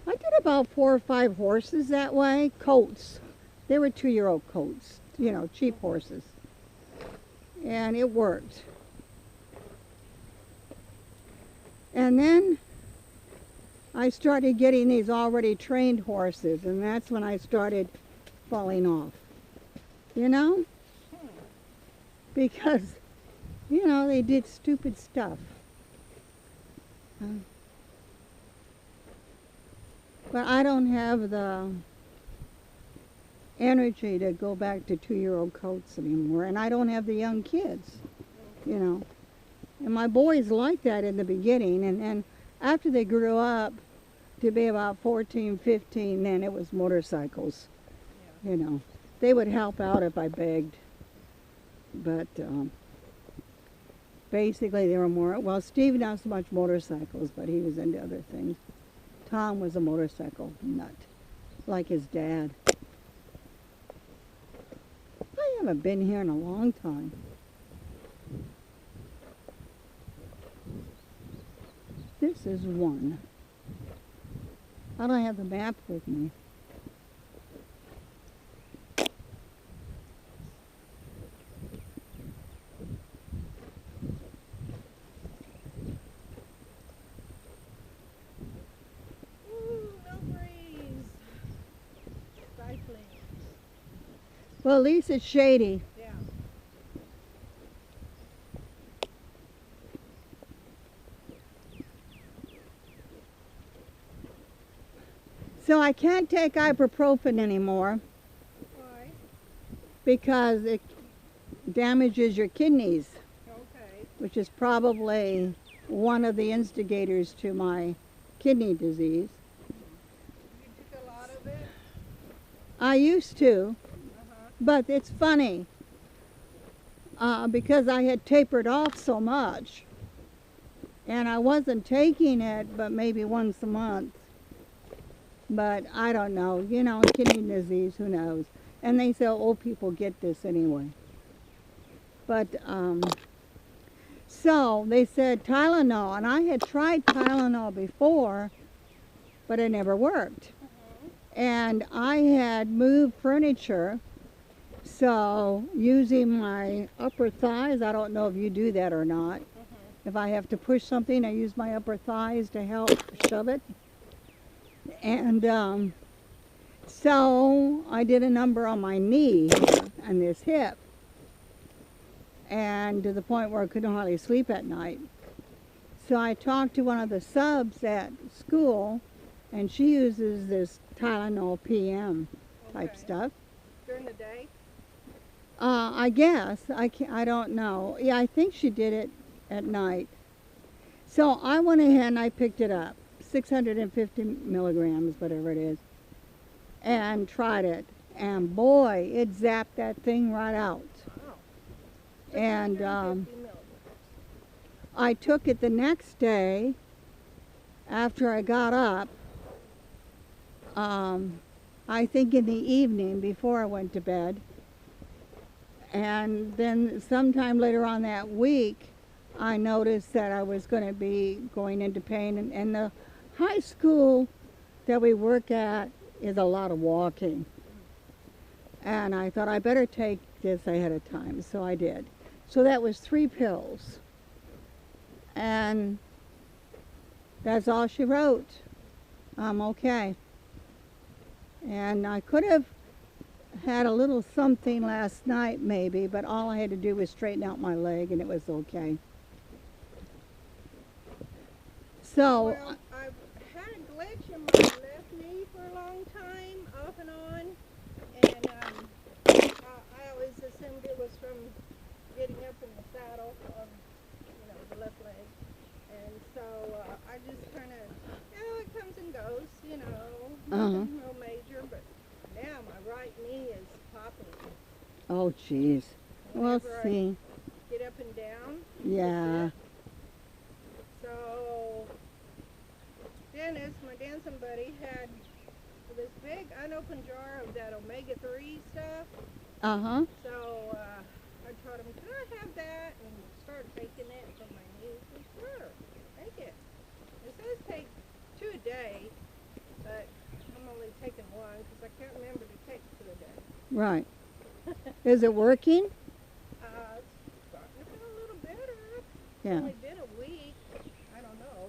I did about 4 or 5 horses that way, colts. They were 2-year-old colts, you know, cheap horses. And it worked. And then I started getting these already trained horses, and that's when I started falling off. You know? Because, you know, they did stupid stuff. But I don't have the energy to go back to 2-year-old colts anymore, and I don't have the young kids, you know. And my boys liked that in the beginning, and after they grew up to be about 14, 15, then it was motorcycles, you know. They would help out if I begged, but basically they were more, well, Steve not so much motorcycles, but he was into other things. Tom was a motorcycle nut, like his dad. I haven't been here in a long time. This is one. I don't have the map with me. Ooh, no breeze. Stifling. Well, at least it's shady. Yeah. So I can't take ibuprofen anymore Why? because it damages your kidneys, Okay. which is probably one of the instigators to my kidney disease. You took a lot of it? I used to, Uh-huh. but it's funny because I had tapered off so much and I wasn't taking it but maybe once a month. But I don't know, you know, kidney disease, who knows? And they say old people get this anyway. But, so they said Tylenol, and I had tried Tylenol before, but it never worked. And I had moved furniture, so using my upper thighs, I don't know if you do that or not. If I have to push something, I use my upper thighs to help shove it. And so I did a number on my knee and this hip, and to the point where I couldn't hardly sleep at night. So I talked to one of the subs at school, and she uses this Tylenol PM type Okay. stuff. During the day? I guess. I don't know. Yeah, I think she did it at night. So I went ahead and I picked it up. 650 milligrams, whatever it is, and tried it. And boy, it zapped that thing right out. Wow. And 650 milligrams. I took it the next day after I got up, I think in the evening before I went to bed. And then sometime later on that week, I noticed that I was going to be going into pain. And the high school that we work at is a lot of walking. And I thought I better take this ahead of time, so I did. So that was 3 pills. And that's all she wrote. I'm okay. And I could have had a little something last night maybe, but all I had to do was straighten out my leg and it was okay. So Well, I've had a glitch in my left knee for a long time, off and on, and I always assumed it was from getting up in the saddle on, the left leg. And so I just kind of, it comes and goes, nothing real major, but now my right knee is popping. oh geez. We'll Whenever I see. get up and down. Yeah. So Dennis, my dancing buddy, had this big unopened jar of that omega-3 stuff. Uh-huh. So I told him, can I have that? And start taking it from my knee. He said, sure, take it. It says take Right. Is it working? It's starting to feel a little better. It's Yeah. only been a week. I don't know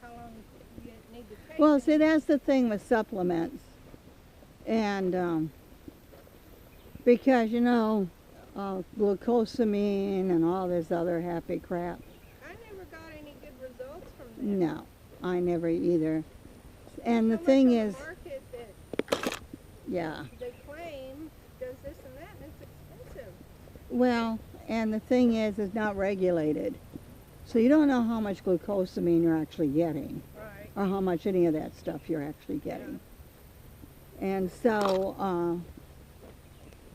how long you need to take Well, them. see, that's the thing with supplements. And because, glucosamine and all this other happy crap. I never got any good results from them. No, I never either. And the So thing much on is, the market that yeah, they claim does this and that, and it's expensive. well, and the thing is, it's not regulated. So you don't know how much glucosamine you're actually getting, Right. or how much any of that stuff you're actually getting. And so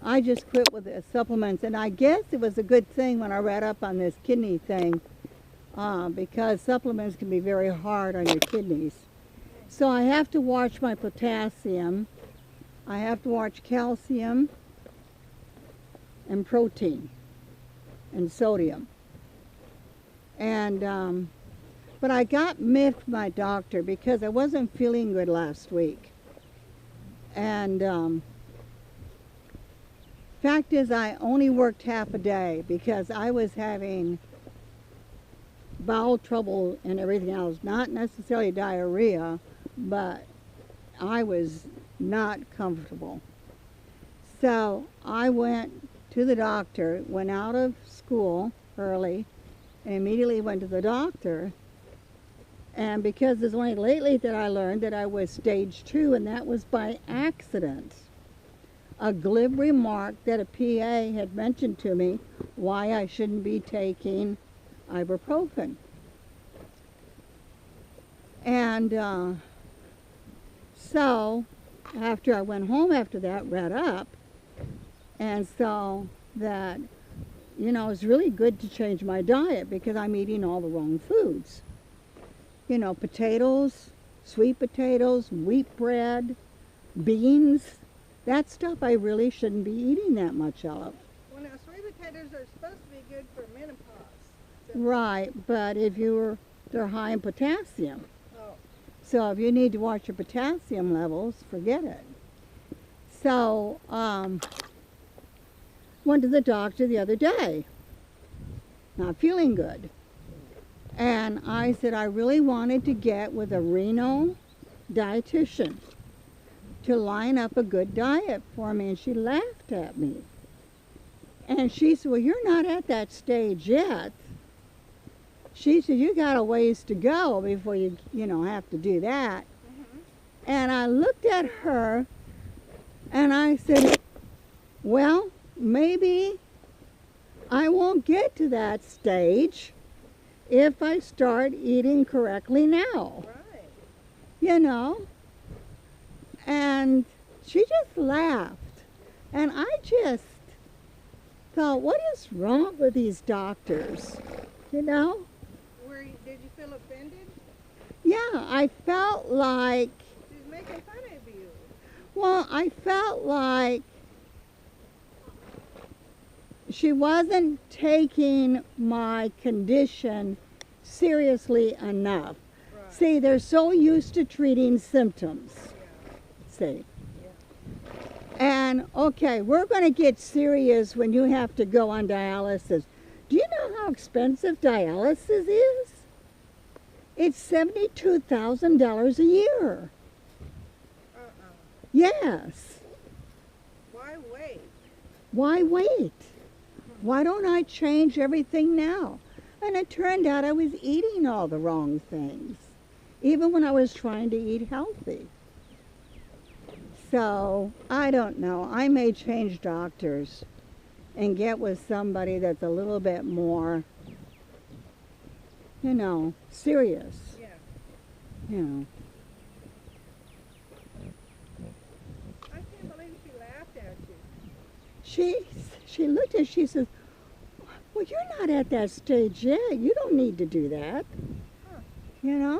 I just quit with the supplements, and I guess it was a good thing when I read up on this kidney thing, because supplements can be very hard on your kidneys. So I have to watch my potassium, I have to watch calcium and protein and sodium. And but I got miffed my doctor because I wasn't feeling good last week. And fact is, I only worked half a day because I was having bowel trouble and everything else. Not necessarily diarrhea, but I was not comfortable. So I went to the doctor, went out of school early, and immediately went to the doctor. And because it's only lately that I learned that I was stage 2, and that was by accident. A glib remark that a PA had mentioned to me why I shouldn't be taking ibuprofen. And so after I went home after that, read up, and saw that, it's really good to change my diet because I'm eating all the wrong foods. Potatoes, sweet potatoes, wheat bread, beans. That stuff I really shouldn't be eating that much of. Well, now, sweet potatoes are supposed to be good for menopause. So, Right, but they're high in potassium. oh, So if you need to watch your potassium levels, forget it. So, went to the doctor the other day, not feeling good. And I said I really wanted to get with a renal dietitian to line up a good diet for me. And she laughed at me. And she said, well, you're not at that stage yet. She said, you got a ways to go before you have to do that. And I looked at her and I said, well, maybe I won't get to that stage if I start eating correctly now. right. And she just laughed. And I just thought, what is wrong with these doctors? Did you feel offended? Yeah, I felt like, She's making fun of you. well, I felt like she wasn't taking my condition seriously enough. Right. See, they're so used to treating symptoms. See. And, okay, we're going to get serious when you have to go on dialysis. Do you know how expensive dialysis is? It's $72,000 a year. Yes. Why wait? Why wait? Why don't I change everything now? And it turned out I was eating all the wrong things, even when I was trying to eat healthy. So, I don't know. I may change doctors and get with somebody that's a little bit more, serious. Yeah. I can't believe she laughed at you. She looked at, she says, well, you're not at that stage yet. You don't need to do that. Huh.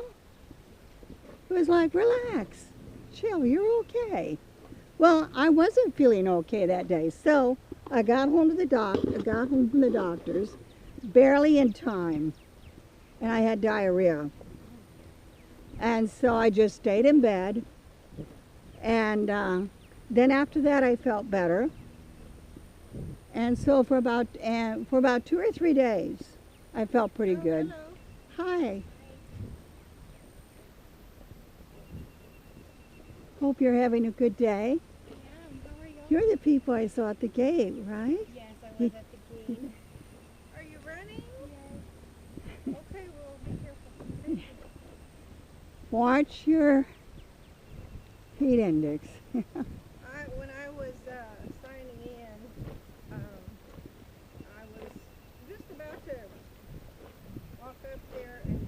It was like, relax, chill, you're okay. Well, I wasn't feeling okay that day, so I got home from the doctor's, barely in time, and I had diarrhea. And so I just stayed in bed, and Then after that, I felt better. And so for about 2 or 3 days, I felt pretty Oh, good. hello. Hi. Hope you're having a good day. How are you? You're the people I saw at the gate, right? Yes, I was at the gate. Are you running? Yes. Okay, well, be careful. Watch your heat index. When I was signing in, I was just about to walk up there and,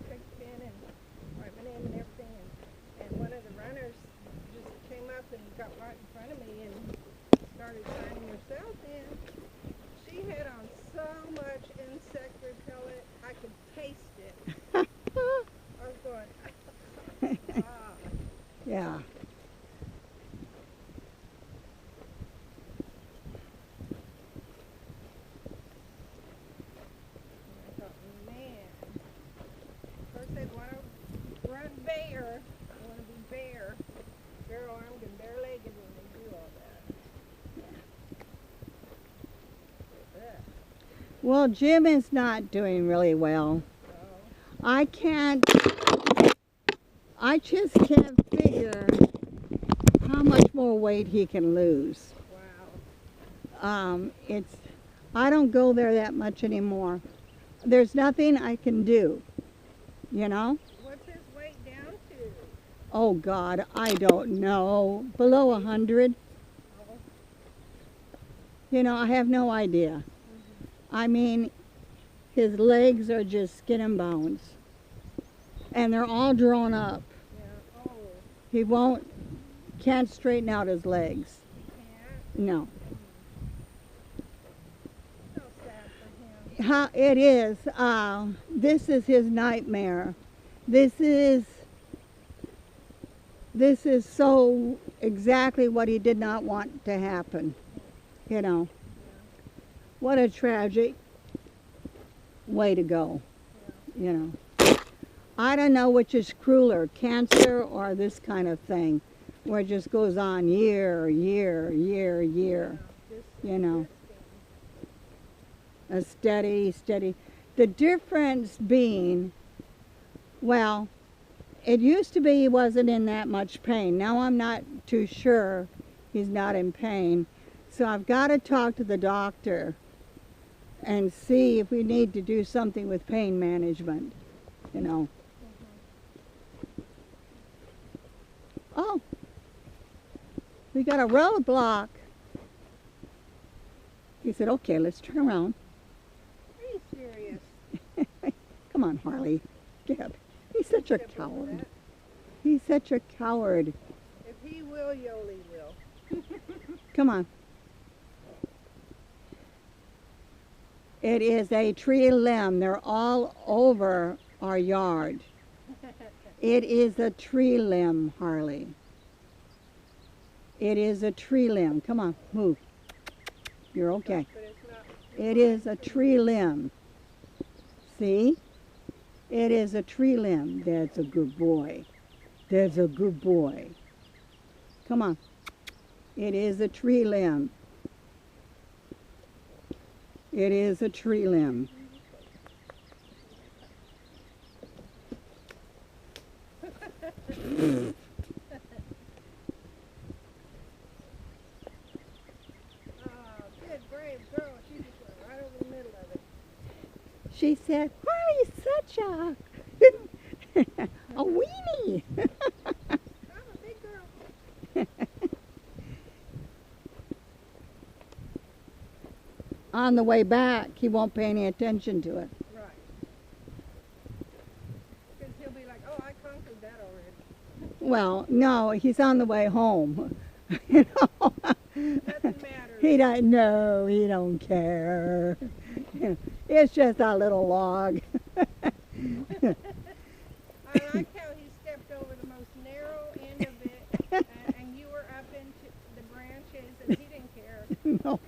take the pen and write my name and everything. And one of the runners just came up and got right in front of me and started signing herself in. She had on so much insect repellent, I could taste it. I was going, ah. Yeah. I thought, man. Of course, they'd want to run bear. They want to be bear. Bare-armed and bare-legged when they do all that. Ugh. Well, Jim is not doing really well. Oh, I just can't figure how much more weight he can lose. wow. I don't go there that much anymore. There's nothing I can do, you know? What's his weight down to? Oh God, I don't know. Below 100. Oh, You know, I have no idea. I mean, his legs are just skin and bones. And they're all drawn up. yeah. Oh, He can't straighten out his legs. can't. No. So sad for him. How it is. This is his nightmare. This is so exactly what he did not want to happen. You know. What a tragic way to go. You know. I don't know which is crueler, cancer or this kind of thing, where it just goes on year. Just You know. interesting. A steady. The difference being, well, it used to be he wasn't in that much pain. Now I'm not too sure he's not in pain. So I've got to talk to the doctor and see if we need to do something with pain management, you know. Oh, we got a roadblock. He said, okay, let's turn around. Are you serious? Come on, Harley. Get up. He's such a Step over coward. that. He's such a coward. If he will, Yoli will. Come on. It is a tree limb. They're all over our yard. It is a tree limb, Harley. It is a tree limb. Come on, move. You're okay. But it's not. It is a tree limb. See? It is a tree limb. That's a good boy. That's a good boy. Come on. It is a tree limb. It is a tree limb. Good, brave girl. She just went right over the middle of it. She said, Harley's such a a weenie. I'm a big girl. On the way back, he won't pay any attention to it. Right. Because he'll be like, oh, I conquered that already. Well, no, he's on the way home. You know, Doesn't matter. he don't know. He don't care. It's just a little log. I like how he stepped over the most narrow end of it, and you were up into the branches, and he didn't care. No.